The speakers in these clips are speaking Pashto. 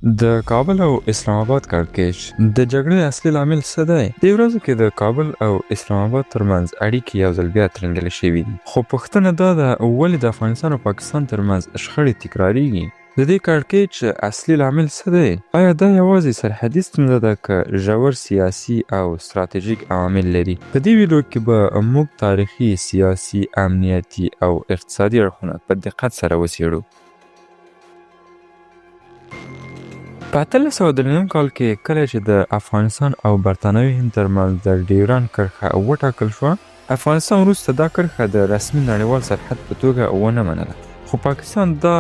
د کابل او اسلام آباد کړکېچ د جګړې اصلي لامل څه دی؟ دې ورځو کې د کابل او اسلام آباد ترمنځ اړیکې یو ځل بیا ترنګلې شوي دي، خو پوښتنه دا ده ولې د افغانستان او پاکستان ترمنځ شخړې تکراریږي؟ د دې کړکېچ اصلي لامل څه دی؟ آیا دا یوازې سرحدي ستونزه ده که ژور سیاسي او ستراتیژیک عوامل لري؟ په دې ویډیو کې به موږ تاریخي، سیاسي، امنیتي او اقتصادي اړخونه په دقت سره وڅېړو. په 1893 کال کې کله چې د افغانستان او برطانوي هند ترمنځ د ډیورنډ کرښه وټاکل شوه، افغانستان وروسته دا کرښه د رسمي نړیوال سرحد په توګه ونه منله، خو پاکستان دا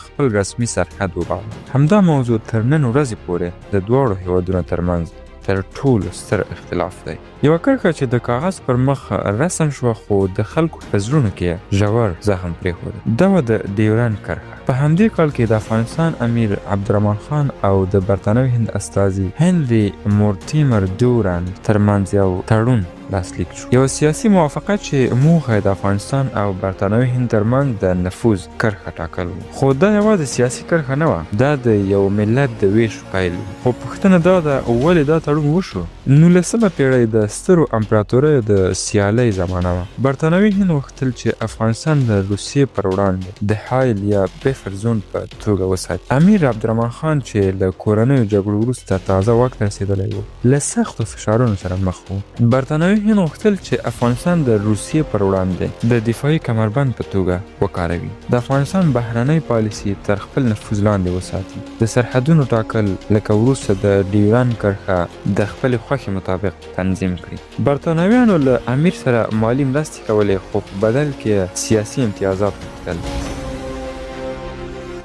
خپل رسمي سرحد وباله. همدا موضوع تر نن ورځې پورې د دواړو هیوادونو ترمنځ تر ټولو ستر اختلاف دی. یوه کرښه چې د کاغذ پر مخ رسم شوه خو د خلکو په زړونو کې ژور زخم پرېښود. دا وه د ډیورنډ کرښه. په همدې کال کې د افغانستان امیر عبدالرحمن خان او د برطانوي هند استازي هنري مورټیمر ډیورنډ ترمنځ یو تړون لاسلیک شو. یو سیاسي موافقه چې موخه د افغانستان او برطانوي هند ترمنځ د نفوذ کرښه ټاکل و. خو دا یوازې سیاسي کرښه نه وه، دا د یو ملت د ویش پیل و. خو پوښتنه دا ده ولې دا تړون وشو؟ 19مه پیړۍ د سترو امپراتوریو د سیالۍ زمانه وه. برطانوي هند غوښتل چې افغانستان د روسیې پر وړاندې د حایل یا بفر زون په توګه وساتي. امیر عبدالرحمن خان چې له کورنیو جګړو وروسته تازه واک ته رسېدلی و، له سختو فشارونو سره مخ و. برطانوي هند غوښتل چې افغانستان د روسیې پر وړاندې د دفاعي کمربند په توګه وکاروي. د افغانستان بهرنۍ پالیسي تر خپل نفوذ لاندې وساتي. د سرحدونو ټاکل لکه وروسته د ډیورنډ کرښه د خپلې خوښې مطابق تنظیم کړي. برطانویانو له امیر سره مالي مرستې کولې، خو په بدل کې سیاسي امتیازات غوښتل.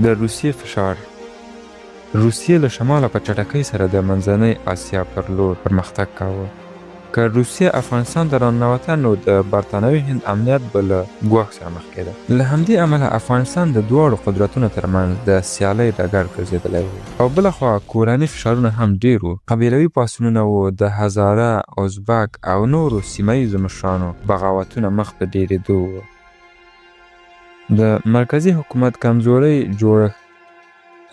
د روسیې فشار. روسیې له شماله په چټکۍ سره د منځنۍ اسیا پر لور پرمختګ کاوه. که روسیه افغانستان ته راننوته نو د برطانوي هند امنیت به له ګواښ سره مخ کېده. له همدې امله افغانستان د دواړو قدرتونو ترمنځ د سیالۍ ډګر ګرځېدلی و. او بلخوا کورني فشارونه هم ډېر وو. قبیلوي پاڅونونه وو، د هزاره، ازبک او نورو سیمه ییزو مشرانو بغاوتونه مخ په ډېرېدو وو. د مرکزي حکومت کمزورۍ جوړښت.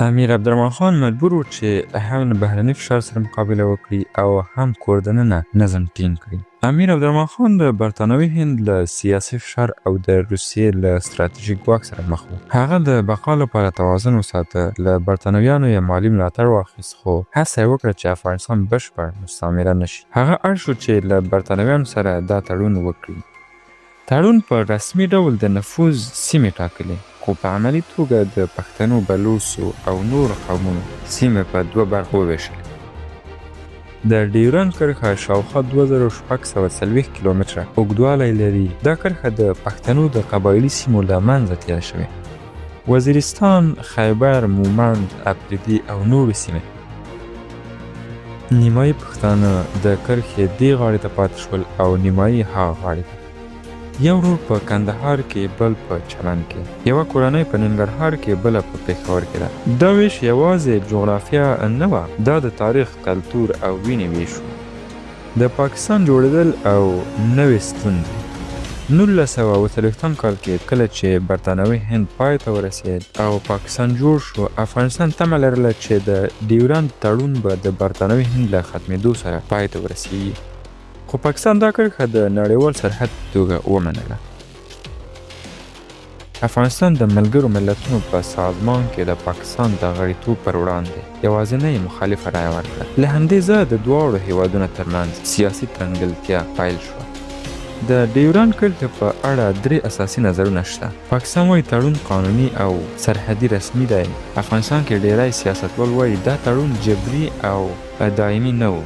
امیر عبدالرحمن خان مجبور و چې هم له بهرني فشار سره مقابله وکړي او هم کور دننه نظم ټینګ کړي. امیر عبدالرحمن خان د برطانوي هند له سیاسي فشار او د روسیې له ستراتیژیک ګواښ سره مخ و. هغه د بقا لپاره توازن وساته، له برطانویانو یې مالي ملاتړ واخیست، خو هڅه یې وکړه چې افغانستان بشپړ مستعمره نه شي. هغه اړ شو چې له برطانویانو سره دا تړون وکړي. تړون په رسمي ډول د نفوذ سیمې ټاکلې، خو په عملي توګه د پښتنو، بلوڅو او نورو قومونو سیمې په دوه برخو وویشلې. د ډیورنډ کرښه شاوخوا 2640 کیلومتره اوږدوالی لري. دا کرښه د پښتنو د قبایلي سیمو له منځه تېره شوې. وزیرستان، خیبر، مومند، اپریدي او نورو سیمې. نیمایي پښتانه د کرښې دې غاړې ته پاتې شول او نیمایي هغه غاړې ته. یو ورور په کندهار کې، بل په چمن کې. یوه کورنۍ په ننګرهار کې، بله په پېښور کې ده. دا ویش یوازې جغرافیه نه وه، دا د تاریخ، کلتور او وینې ویش و. د پاکستان جوړېدل او نوې ستونزې. 1940 کال کې کله چې برطانوي هند پای ته ورسېد او پاکستان جوړ شو، افغانستان تمه لرله چې د ډیورنډ تړون به د برطانوي هند له ختمېدو سره پای ته ورسېږي. خو پاکستان دا کرښه د نړیوال سرحد په توګه ومنله. افغانستان د ملګرو ملتونو په سازمان کې د پاکستان د غړیتوب پر وړاندې یوازینۍ مخالفه رایه ورکړه. له همدې ځایه د دواړو هیوادونو ترمنځ سیاسي ترنګلتیا پیل شوه. د ډیورنډ کرښې په اړه 3 اساسي نظرونه شته. پاکستان وایي تړون قانوني او سرحدي رسمي دی. افغانستان کې ډیری سیاستوال وایي دا تړون جبري او دایمي نه و.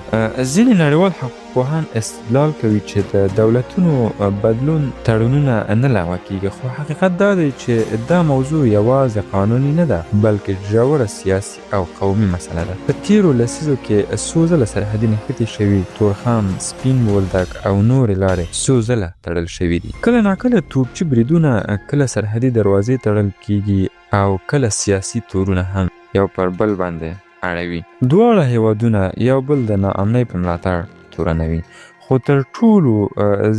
ځینې نړیوال حقوقپوهان استدلال کوي چې د دولتونو بدلون تړونونه نه لغوه کیږي، خو حقیقت دا دی چې دا موضوع یوازې قانوني نه ده بلکې ژوره سیاسي او قومي مسله ده. په تیرو لسیزو کې څو ځله سرحدي نښتې شوي، تورخم، سپین بولدک او نورې لارې څو ځله تړل شوي دي. کله ناکله توپچي بریدونه، کله سرحدي دروازې تړل کیږي او کله سیاسي تورونه هم یو پر بل باندې اړوي. دواړه هیوادونه یو بل د ناامنۍ په ملاتړ تورنوي، خو تر ټولو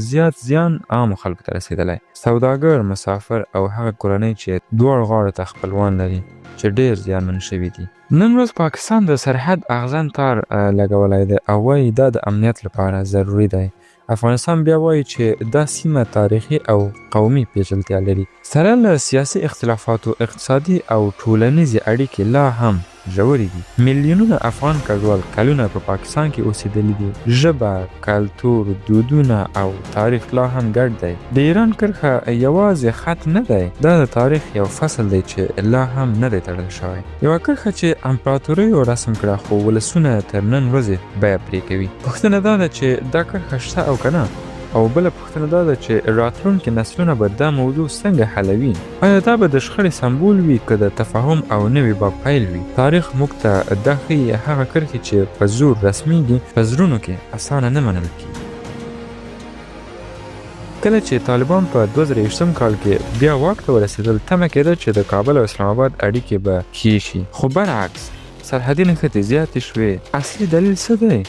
زیات زیان عامو خلکو ته رسېدلی. سوداګر، مسافر او هغه کورنۍ چې دواړو غاړو ته خپلوان لري چې ډېر زیانمن شوي دي. نن ورځ پاکستان د سرحد اغزن تار لګولی دی او وایي دا د امنیت لپاره ضروري دی. افغانستان بیا وایي چې دا سیمه تاریخي او قومي پیچلتیا لري. سره له سیاسي اختلافاتو اقتصادي او ټولنیزې اړیکې لا هم ژورې دي. میلیونونه افغان کډوال کلونه په پاکستان کې اوسېدلي دي. ژبه، کلتور، دودونه او تاریخ لا هم ګډ دی. د ایران کرښه یوازې خط نه دی، دا د تاریخ یو فصل دی چې لا هم نه دی تړل شوی. یوه کرښه چې امپراتوریو رسم کړه خو ولسونه تر نن ورځې بیه پرې کوي. پوښتنه دا ده چې دا کرښه شته او که نه؟ او بله پوښتنه دا ده چې راتلونکي نسلونه به دا موضوع څنګه حلوي؟ آیا دا به د شخړې سمبول وي که د تفاهم او نوي باب پیل وي؟ تاریخ موږ ته دا ښیي هغه کرښې چې په زور رسمیږي په زړونو کې اسانه نه منل کیږي. کله چې طالبان په 2020 کال کې بیا واک ته ورسېدل، تمه کېده چې د کابل او اسلام آباد اړیکې به ښې شي، خو برعکس سرحدي نښتې زیاتې شوې. اصلي دلیل څه دی؟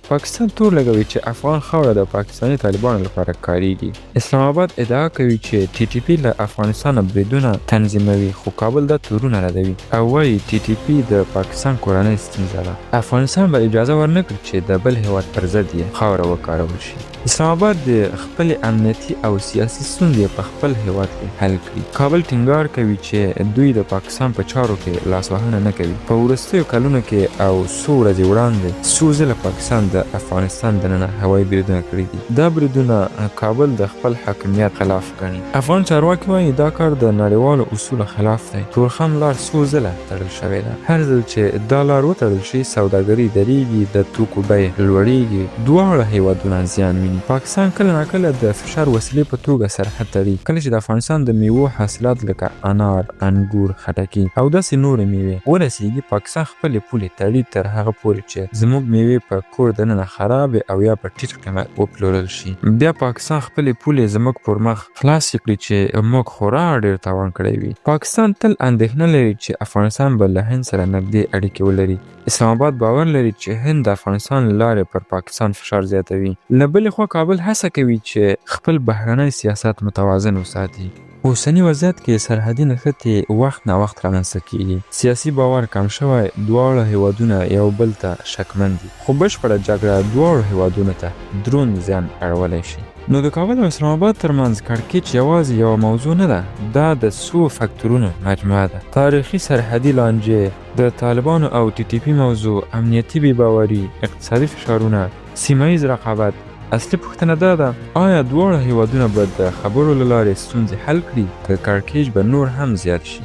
پاکستان تور لګوي چې افغان خاوره د پاکستاني طالبانو لپاره کاریږي. اسلام آباد ادعا کوي چې ټي ټي پی له افغانستانه بریدونه تنظیموي، خو کابل دا تورونه ردوي او وایي ټي ټي پی د پاکستان کورنۍ ستونزه ده. افغانستان به اجازه ورنکړي چې د بل هیواد پر ضد یې خاوره وکارول شي. اسلام آباد د خپلې امنیتي او سیاسي ستونزې په خپل هیواد کې حل کړي. کابل ټینګار کوي چې دوی د پاکستان په چارو کې لاسوهنه نه کوي. په وروستیو کلونو کې او څو ورځې وړاندې څو ځله پاکستان د افغانستان دننه هوایي بریدونه کړي دي. دا بریدونه کابل د خپل حاکمیت خلاف ګڼي. افغان چارواکي وایي دا کار د نړیوالو اصولو خلاف دی. تورخم لار څو ځله تړل شوې ده. هر ځل چې دا لار وتړل شي سوداګري درېږي، د توکو بیې لوړېږي، دواړه هیوادونه زیان ویني. پاکستان کله ناکله د فشار وسیلې په توګه سرحد تړي. کله چې د افغانستان د میوو حاصلات لکه انار، انګور، خټکي او داسې نورې میوې ورسیږي، پاکستان خپلې پولې تړي تر هغه پورې چې زموږ میوې په کور دننه خراب او یا په ټیټ قیمت وپلورل شي. بیا پاکستان خپلې پولې زموږ پر مخ خلاصې کړي چې موږ خورا ډېر تاوان کړی وي. پاکستان تل اندېښنه لري چې افغانستان به له هند سره نږدې اړیکې ولري. اسلام آباد باور لري چې هند د افغانستان له لارې پر پاکستان فشار زیاتوي. له بلې خوا کابل هڅه کوي چې خپل بهرنی سیاست متوازن وساتي. اوسني وضعیت کې سرحدي نښتې وخت نا وخت رامنځته کیږي. سیاسي باور کم شوی، دواړه هیوادونه یو بل ته شکمن دي، خو بشپړه جګړه دواړو هیوادونو ته دروند زیان اړولی شي. نو د کابل او اسلام آباد ترمنځ کړکېچ یوازې یوه موضوع نه ده، دا د څو فکتورونو مجموعه ده. تاریخي سرحدي لانجې، د طالبانو او ټي ټي پي موضوع، امنیتي بېباوري، اقتصادي فشارونه، سیمه ییز رقابت. اصلي پوښتنه دا ده آیا دواړه هیوادونه به د خبرو له لارې ستونزې حل کړي که کړکېچ به نور هم زیات شي؟